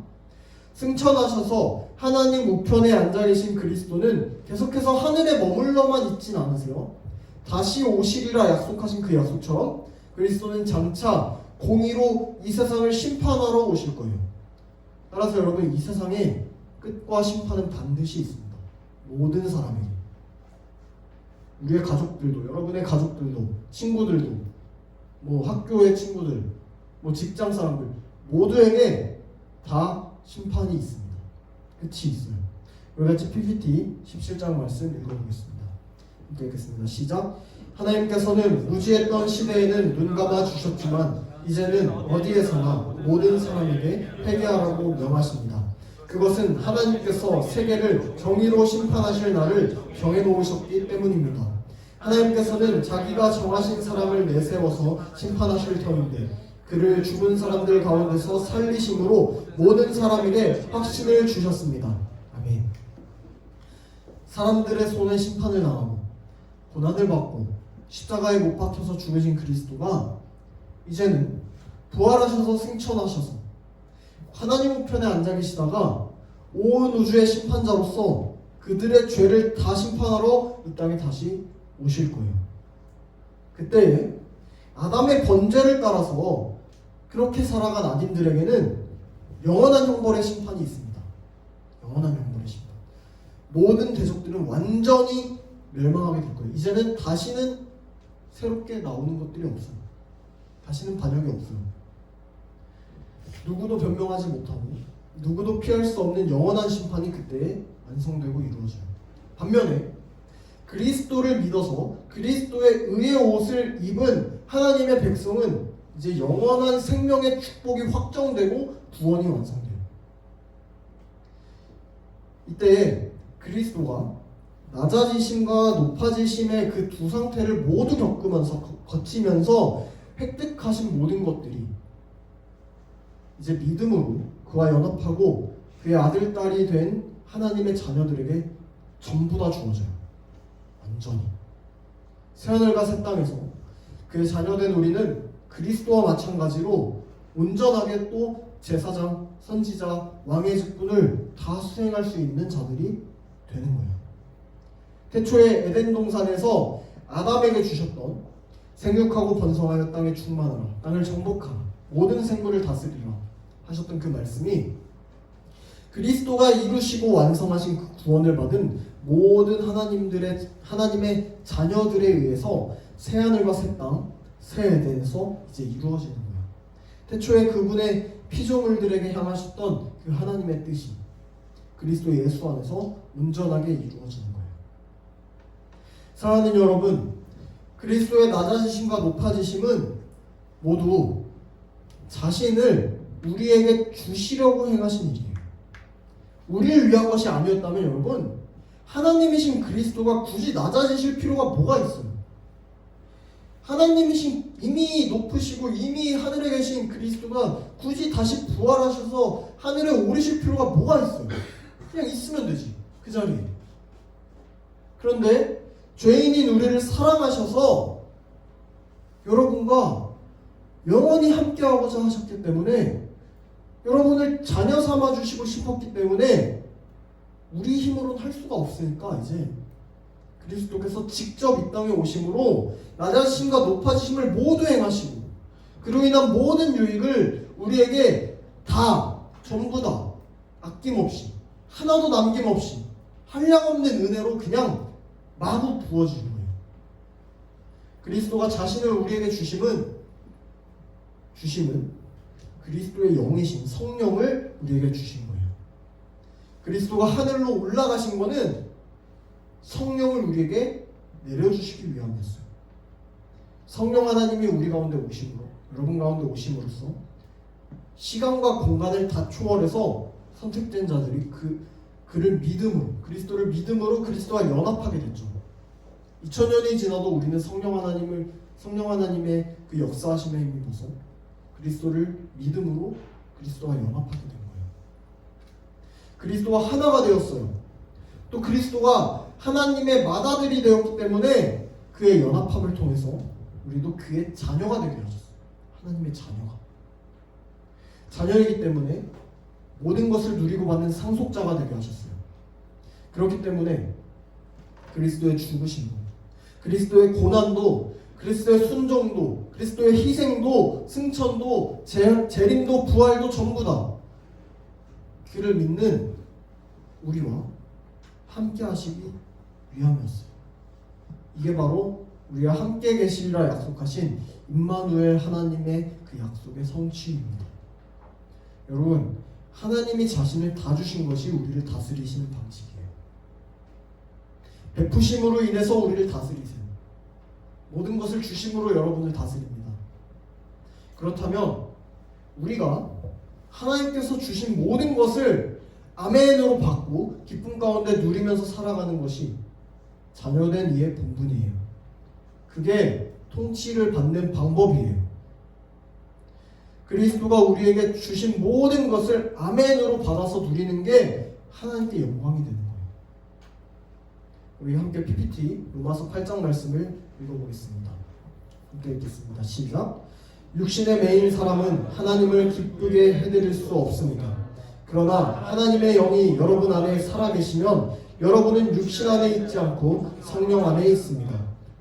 승천하셔서 하나님 우편에 앉아 계신 그리스도는 계속해서 하늘에 머물러만 있진 않으세요. 다시 오시리라 약속하신 그 약속처럼 그리스도는 장차 공의로 이 세상을 심판하러 오실 거예요. 따라서 여러분, 이 세상에 끝과 심판은 반드시 있습니다. 모든 사람에게, 우리의 가족들도, 여러분의 가족들도, 친구들도, 뭐 학교의 친구들, 뭐 직장 사람들 모두에게 다 심판이 있습니다. 끝이 있어요. 우리 같이 PPT 17장 말씀 읽어보겠습니다. 함께 읽겠습니다. 시작. 하나님께서는 무지했던 시대에는 눈 감아 주셨지만 이제는 어디에서나 모든 사람에게 회개하라고 명하십니다. 그것은 하나님께서 세계를 정의로 심판하실 날을 정해놓으셨기 때문입니다. 하나님께서는 자기가 정하신 사람을 내세워서 심판하실 터인데 그를 죽은 사람들 가운데서 살리심으로 모든 사람에게 확신을 주셨습니다. 아멘. 사람들의 손에 심판을 당하고 고난을 받고 십자가에 못 박혀서 죽으신 그리스도가 이제는 부활하셔서 승천하셔서 하나님 우편에 앉아 계시다가 온 우주의 심판자로서 그들의 죄를 다 심판하러 이 땅에 다시 오실 거예요. 그때 아담의 번제를 따라서 그렇게 살아간 악인들에게는 영원한 형벌의 심판이 있습니다. 영원한 형벌의 심판. 모든 대적들은 완전히 멸망하게 될 거예요. 이제는 다시는 새롭게 나오는 것들이 없어요. 다시는 반역이 없어요. 누구도 변명하지 못하고 누구도 피할 수 없는 영원한 심판이 그때 완성되고 이루어져요. 반면에 그리스도를 믿어서 그리스도의 의의 옷을 입은 하나님의 백성은 이제 영원한 생명의 축복이 확정되고 구원이 완성돼요. 이때 그리스도가 낮아지심과 높아지심의 그 두 상태를 모두 거치면서 획득하신 모든 것들이 이제 믿음으로 그와 연합하고 그의 아들, 딸이 된 하나님의 자녀들에게 전부 다 주어져요. 완전히. 새하늘과 새 땅에서 그의 자녀된 우리는 그리스도와 마찬가지로 온전하게 또 제사장, 선지자, 왕의 직분을 다 수행할 수 있는 자들이 되는 거예요. 태초에 에덴 동산에서 아담에게 주셨던 생육하고 번성하여 땅에 충만하라, 땅을 정복하라, 모든 생물을 다스리라 하셨던 그 말씀이 그리스도가 이루시고 완성하신 그 구원을 받은 모든 하나님의 자녀들에 의해서 새하늘과 새 땅, 새 에덴에서 이제 이루어지는 거예요. 태초에 그분의 피조물들에게 향하셨던 그 하나님의 뜻이 그리스도 예수 안에서 온전하게 이루어지는 거예요. 사랑하는 여러분, 그리스도의 낮아지심과 높아지심은 모두 자신을 우리에게 주시려고 행하신 일이에요. 우리를 위한 것이 아니었다면 여러분, 하나님이신 그리스도가 굳이 낮아지실 필요가 뭐가 있어요? 하나님이신 이미 높으시고 이미 하늘에 계신 그리스도가 굳이 다시 부활하셔서 하늘에 오르실 필요가 뭐가 있어요? 그냥 있으면 되지, 그 자리에. 그런데 죄인인 우리를 사랑하셔서 여러분과 영원히 함께하고자 하셨기 때문에, 여러분을 자녀 삼아주시고 싶었기 때문에 우리 힘으로는 할 수가 없으니까 이제 그리스도께서 직접 이 땅에 오심으로 낮아지심과 높아지심을 모두 행하시고 그로 인한 모든 유익을 우리에게 다, 전부 다 아낌없이 하나도 남김없이 한량없는 은혜로 그냥 마구 부어주는 거예요. 그리스도가 자신을 우리에게 주심은 그리스도의 영이신 성령을 우리에게 주신 거예요. 그리스도가 하늘로 올라가신 거는 성령을 우리에게 내려주시기 위함이었어요. 성령 하나님이 우리 가운데 오심으로, 여러분 가운데 오심으로써 시간과 공간을 다 초월해서 선택된 자들이 그를 믿음으로, 그리스도를 믿음으로 그리스도와 연합하게 됐죠. 2000년이 지나도 우리는 성령 하나님의 그 역사하심에 힘입어서 그리스도를 믿음으로 그리스도와 연합하게 된 거예요. 그리스도와 하나가 되었어요. 또 그리스도가 하나님의 맏아들이 되었기 때문에 그의 연합함을 통해서 우리도 그의 자녀가 되게 하셨어요. 하나님의 자녀이기 때문에 모든 것을 누리고 받는 상속자가 되게 하셨어요. 그렇기 때문에 그리스도의 죽으심도, 그리스도의 고난도, 그리스도의 순종도, 그리스도의 희생도, 승천도, 재림도, 부활도 전부 다 그를 믿는 우리와 함께 하시기 위함이었어요. 이게 바로 우리와 함께 계시리라 약속하신 임마누엘 하나님의 그 약속의 성취입니다. 여러분, 하나님이 자신을 다 주신 것이 우리를 다스리시는 방식이에요. 베푸심으로 인해서 우리를 다스리세요. 모든 것을 주심으로 여러분을 다스립니다. 그렇다면 우리가 하나님께서 주신 모든 것을 아멘으로 받고 기쁨 가운데 누리면서 살아가는 것이 자녀된 이의 본분이에요. 그게 통치를 받는 방법이에요. 그리스도가 우리에게 주신 모든 것을 아멘으로 받아서 누리는 게 하나님께 영광이 되는 거예요. 우리 함께 PPT 로마서 8장 말씀을 읽어보겠습니다. 함께 읽겠습니다. 시작. 육신의 매인 사람은 하나님을 기쁘게 해드릴 수 없습니다. 그러나 하나님의 영이 여러분 안에 살아계시면 여러분은 육신 안에 있지 않고 성령 안에 있습니다.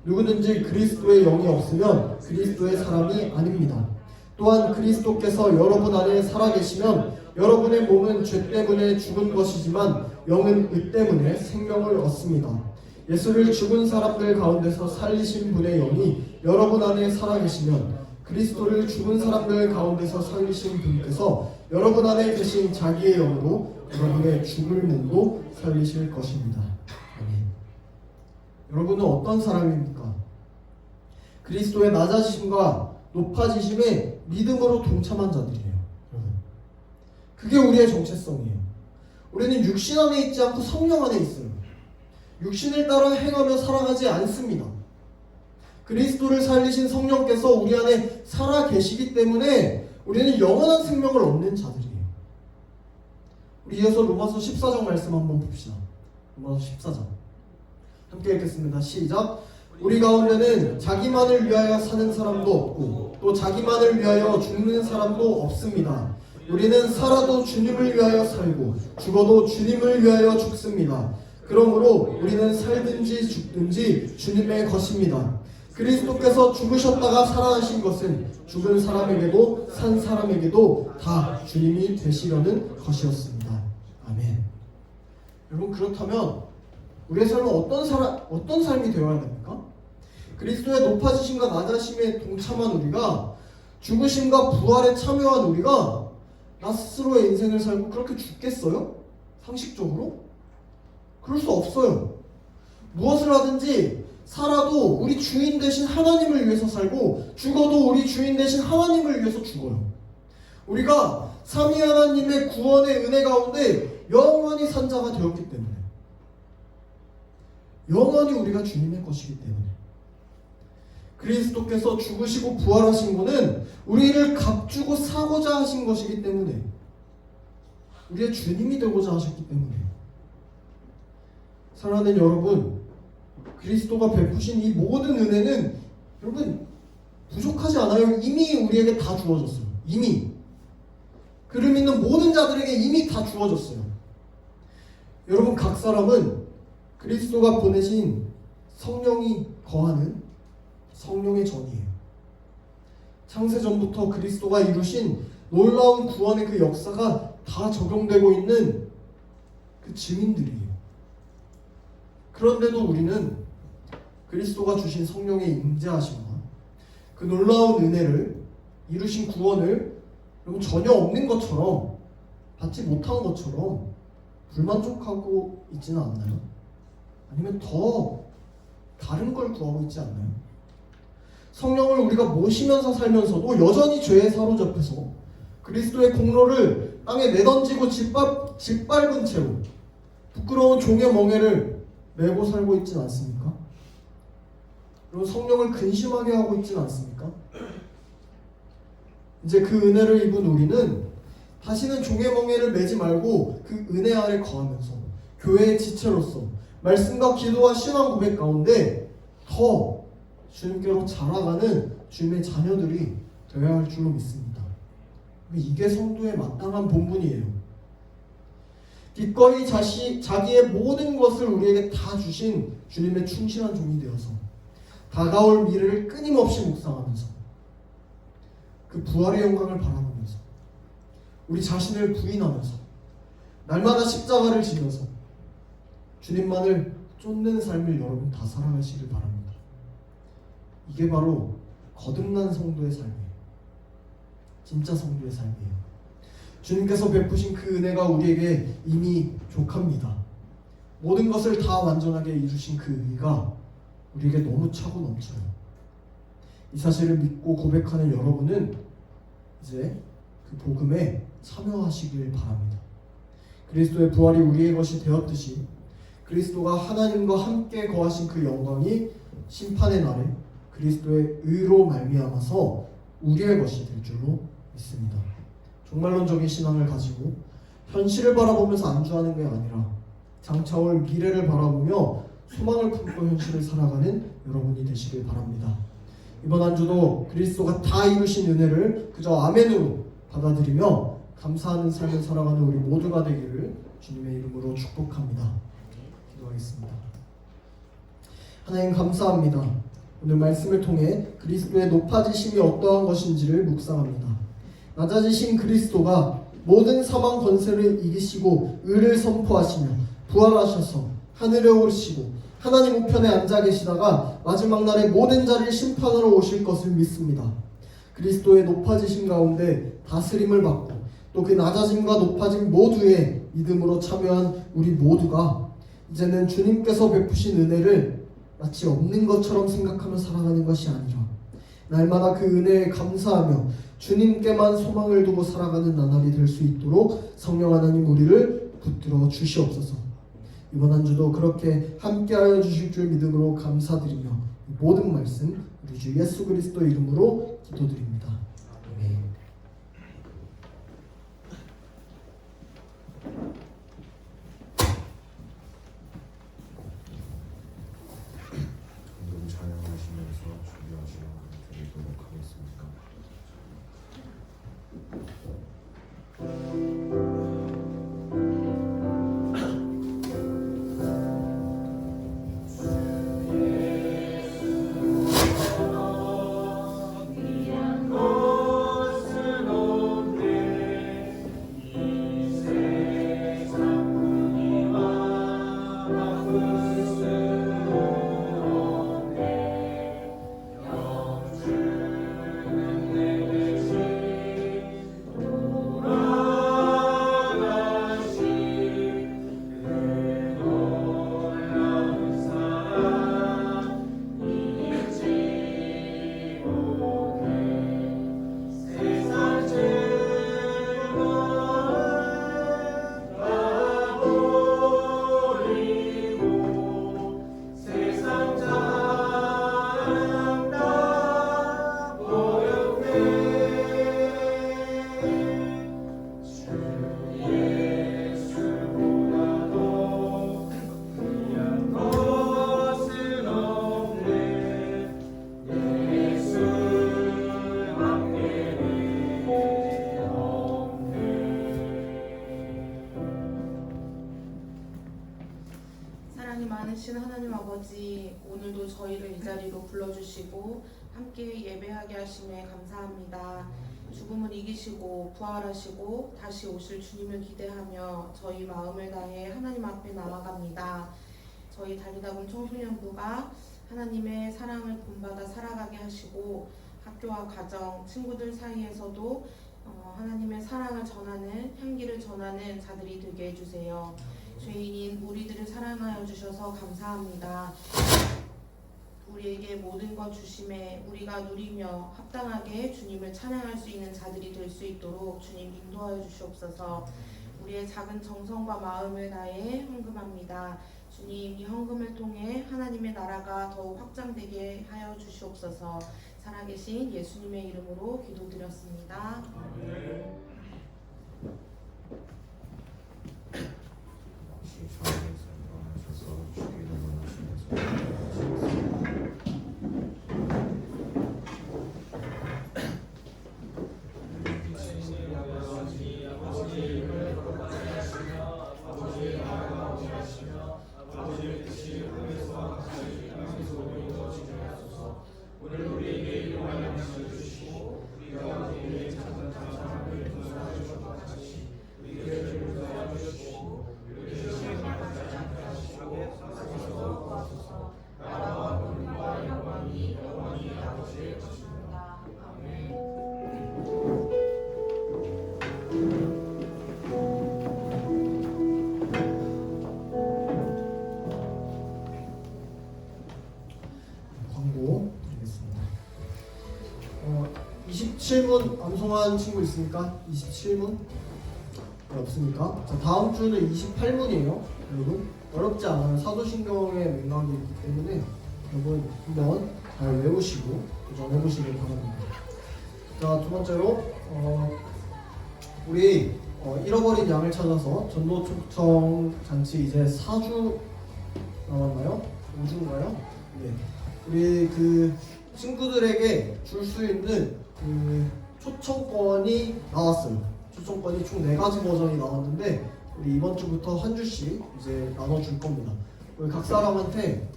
누구든지 그리스도의 영이 없으면 그리스도의 사람이 아닙니다. 또한 그리스도께서 여러분 안에 살아계시면 여러분의 몸은 죄 때문에 죽은 것이지만 영은 의 때문에 생명을 얻습니다. 예수를 죽은 사람들 가운데서 살리신 분의 영이 여러분 안에 살아계시면 그리스도를 죽은 사람들 가운데서 살리신 분께서 여러분 안에 계신 자기의 영으로 여러분의 죽을 몸도 살리실 것입니다. 아멘. 여러분은 어떤 사람입니까? 그리스도의 낮아지심과 높아지심에 믿음으로 동참한 자들이에요. 여러분. 그게 우리의 정체성이에요. 우리는 육신 안에 있지 않고 성령 안에 있어요. 육신을 따라 행하며 살아가지 않습니다. 그리스도를 살리신 성령께서 우리 안에 살아 계시기 때문에 우리는 영원한 생명을 얻는 자들이에요. 우리 이어서 로마서 14장 말씀 한번 봅시다. 로마서 14장 함께 읽겠습니다. 시작. 우리 가운데는 자기만을 위하여 사는 사람도 없고 또 자기만을 위하여 죽는 사람도 없습니다. 우리는 살아도 주님을 위하여 살고 죽어도 주님을 위하여 죽습니다. 그러므로 우리는 살든지 죽든지 주님의 것입니다. 그리스도께서 죽으셨다가 살아나신 것은 죽은 사람에게도 산 사람에게도 다 주님이 되시려는 것이었습니다. 아멘. 여러분, 그렇다면 우리의 삶은 어떤 삶이 되어야 됩니까? 그리스도의 높아지심과 낮아심에 동참한 우리가, 죽으심과 부활에 참여한 우리가 나 스스로의 인생을 살고 그렇게 죽겠어요? 상식적으로? 그럴 수 없어요. 무엇을 하든지 살아도 우리 주인 되신 하나님을 위해서 살고 죽어도 우리 주인 되신 하나님을 위해서 죽어요. 우리가 삼위 하나님의 구원의 은혜 가운데 영원히 산 자가 되었기 때문에, 영원히 우리가 주님의 것이기 때문에, 그리스도께서 죽으시고 부활하신 것은 우리를 값주고 사고자 하신 것이기 때문에, 우리의 주님이 되고자 하셨기 때문에. 사랑하는 여러분, 그리스도가 베푸신 이 모든 은혜는 여러분 부족하지 않아요. 이미 우리에게 다 주어졌어요. 이미 그를 믿는 모든 자들에게 이미 다 주어졌어요. 여러분, 각 사람은 그리스도가 보내신 성령이 거하는 성령의 전이에요. 창세전부터 그리스도가 이루신 놀라운 구원의 그 역사가 다 적용되고 있는 그 증인들이에요. 그런데도 우리는 그리스도가 주신 성령의 임재하심과 그 놀라운 은혜를, 이루신 구원을 전혀 없는 것처럼, 받지 못한 것처럼 불만족하고 있지는 않나요? 아니면 더 다른 걸 구하고 있지 않나요? 성령을 우리가 모시면서 살면서도 여전히 죄에 사로잡혀서 그리스도의 공로를 땅에 내던지고 짓밟은 채로 부끄러운 종의 멍에를 메고 살고 있지는 않습니까? 그리고 성령을 근심하게 하고 있지는 않습니까? 이제 그 은혜를 입은 우리는 다시는 종의 멍에를 매지 말고 그 은혜 아래 거하면서 교회의 지체로서 말씀과 기도와 신앙 고백 가운데 더 주님께로 자라가는 주님의 자녀들이 되어야 할 줄로 믿습니다. 이게 성도의 마땅한 본분이에요. 기꺼이 자기의 모든 것을 우리에게 다 주신 주님의 충실한 종이 되어서 다가올 미래를 끊임없이 묵상하면서 그 부활의 영광을 바라보면서 우리 자신을 부인하면서 날마다 십자가를 지면서 주님만을 쫓는 삶을 여러분 다 살아가시길 바랍니다. 이게 바로 거듭난 성도의 삶이에요. 진짜 성도의 삶이에요. 주님께서 베푸신 그 은혜가 우리에게 이미 족합니다. 모든 것을 다 완전하게 이루신 그 의가 우리에게 너무 차고 넘쳐요. 이 사실을 믿고 고백하는 여러분은 이제 그 복음에 참여하시길 바랍니다. 그리스도의 부활이 우리의 것이 되었듯이 그리스도가 하나님과 함께 거하신 그 영광이 심판의 날에 그리스도의 의로 말미암아서 우리의 것이 될 줄로 믿습니다. 종말론적인 신앙을 가지고 현실을 바라보면서 안주하는 게 아니라 장차올 미래를 바라보며 소망을 품고 현실을 살아가는 여러분이 되시길 바랍니다. 이번 한 주도 그리스도가 다 이루신 은혜를 그저 아멘으로 받아들이며 감사하는 삶을 살아가는 우리 모두가 되기를 주님의 이름으로 축복합니다. 기도하겠습니다. 하나님 감사합니다. 오늘 말씀을 통해 그리스도의 높아지심이 어떠한 것인지를 묵상합니다. 낮아지신 그리스도가 모든 사망 권세를 이기시고 의를 선포하시며 부활하셔서 하늘에 오르시고 하나님 우편에 앉아 계시다가 마지막 날에 모든 자를 심판하러 오실 것을 믿습니다. 그리스도의 높아지심 가운데 다스림을 받고 또 그 낮아짐과 높아짐 모두에 믿음으로 참여한 우리 모두가 이제는 주님께서 베푸신 은혜를 마치 없는 것처럼 생각하며 살아가는 것이 아니라 날마다 그 은혜에 감사하며 주님께만 소망을 두고 살아가는 나날이 될 수 있도록 성령 하나님 우리를 붙들어 주시옵소서. 이번 한 주도 그렇게 함께하여 주실 줄 믿음으로 감사드리며 모든 말씀 우리 주 예수 그리스도 이름으로 기도드립니다. 아멘. 방금 찬양하시면서 준비하시는 드리도록 하겠습니다. 사랑이 많으신 하나님 아버지, 오늘도 저희를 이 자리로 불러주시고 함께 예배하게 하심에 감사합니다. 죽음을 이기시고 부활하시고 다시 오실 주님을 기대하며 저희 마음을 다해 하나님 앞에 나아갑니다. 저희 달리다군 청소년부가 하나님의 사랑을 본받아 살아가게 하시고 학교와 가정, 친구들 사이에서도 하나님의 사랑을 전하는, 향기를 전하는 자들이 되게 해주세요. 죄인인 우리들을 사랑하여 주셔서 감사합니다. 우리에게 모든 것 주심에 우리가 누리며 합당하게 주님을 찬양할 수 있는 자들이 될 수 있도록 주님 인도하여 주시옵소서. 우리의 작은 정성과 마음을 다해 헌금합니다. 주님, 이 헌금을 통해 하나님의 나라가 더욱 확장되게 하여 주시옵소서. 살아계신 예수님의 이름으로 기도드렸습니다. 자리에서 일어나셔서 주기를 원하시면서 광고 드리겠습니다. 27문 암송한 친구 있습니까? 27문? 네, 없습니까? 자, 다음 주는 28문이에요. 여러분 어렵지 않아요. 사도신경의 맥락이기 때문에 여러분 한번 잘 외우시고 도전해보시길 바랍니다. 자, 두 번째로 우리 잃어버린 양을 찾아서 전도 초청 잔치 이제 4주 남았나요? 5주인가요? 네. 우리 그 친구들에게 줄 수 있는 그 초청권이 나왔어요. 초청권이 총 4가지 버전이 나왔는데 우리 이번 주부터 한 주씩 이제 나눠줄 겁니다. 우리 각 사람한테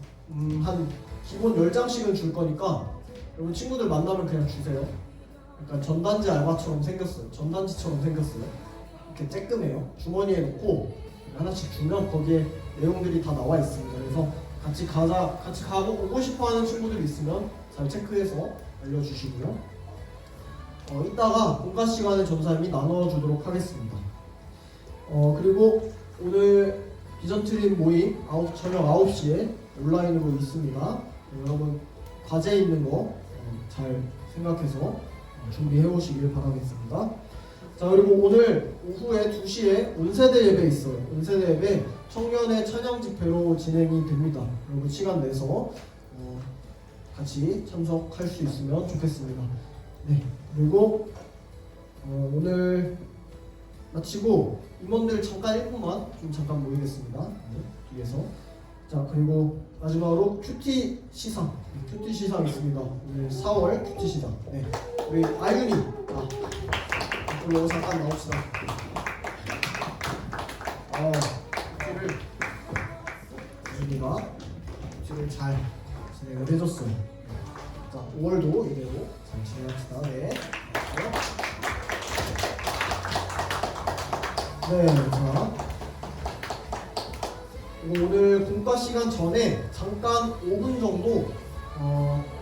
한 기본 10장씩은 줄 거니까 여러분 친구들 만나면 그냥 주세요. 약간 전단지 알바처럼 생겼어요. 전단지처럼 생겼어요. 이렇게 쬐끔해요. 주머니에 넣고 하나씩 주면 거기에 내용들이 다 나와 있습니다. 그래서 같이 가고 오고 싶어하는 친구들 있으면 잘 체크해서 알려주시고요. 이따가 본가 시간에 전사님이 나눠주도록 하겠습니다. 그리고 오늘 비전트림 모임 저녁 9시에 온라인으로 있습니다. 여러분 과제 있는 거 잘 생각해서 준비해 오시길 바라겠습니다. 자, 그리고 오늘 오후에 2시에 온세대 예배 있어요. 온세대 예배 청년의 찬양 집회로 진행이 됩니다. 여러분 시간 내서 같이 참석할 수 있으면 좋겠습니다. 네, 그리고 오늘 마치고 임원들 잠깐 1분만 잠깐 모이겠습니다. 네, 뒤에서. 자, 그리고 마지막으로 큐티 시상 있습니다. 오늘 4월 큐티 시상. 네, 우리 아윤이 앞으로 잠깐 나옵시다. 큐티를 아윤이가 큐티를 잘 진행을 해줬어요. 자, 5월도 이대로 잘 진행합시다. 네. 네, 자. 그리고 오늘 공과 시간 전에 잠깐 5분 정도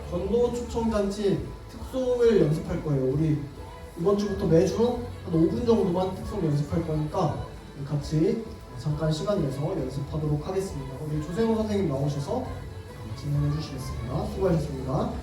전도 초청잔치 특송을 연습할 거예요. 우리 이번 주부터 매주 한 5분 정도만 특송 연습할 거니까 같이 잠깐 시간 내서 연습하도록 하겠습니다. 우리 조세호 선생님 나오셔서 진행해 주시겠습니다. 수고하셨습니다.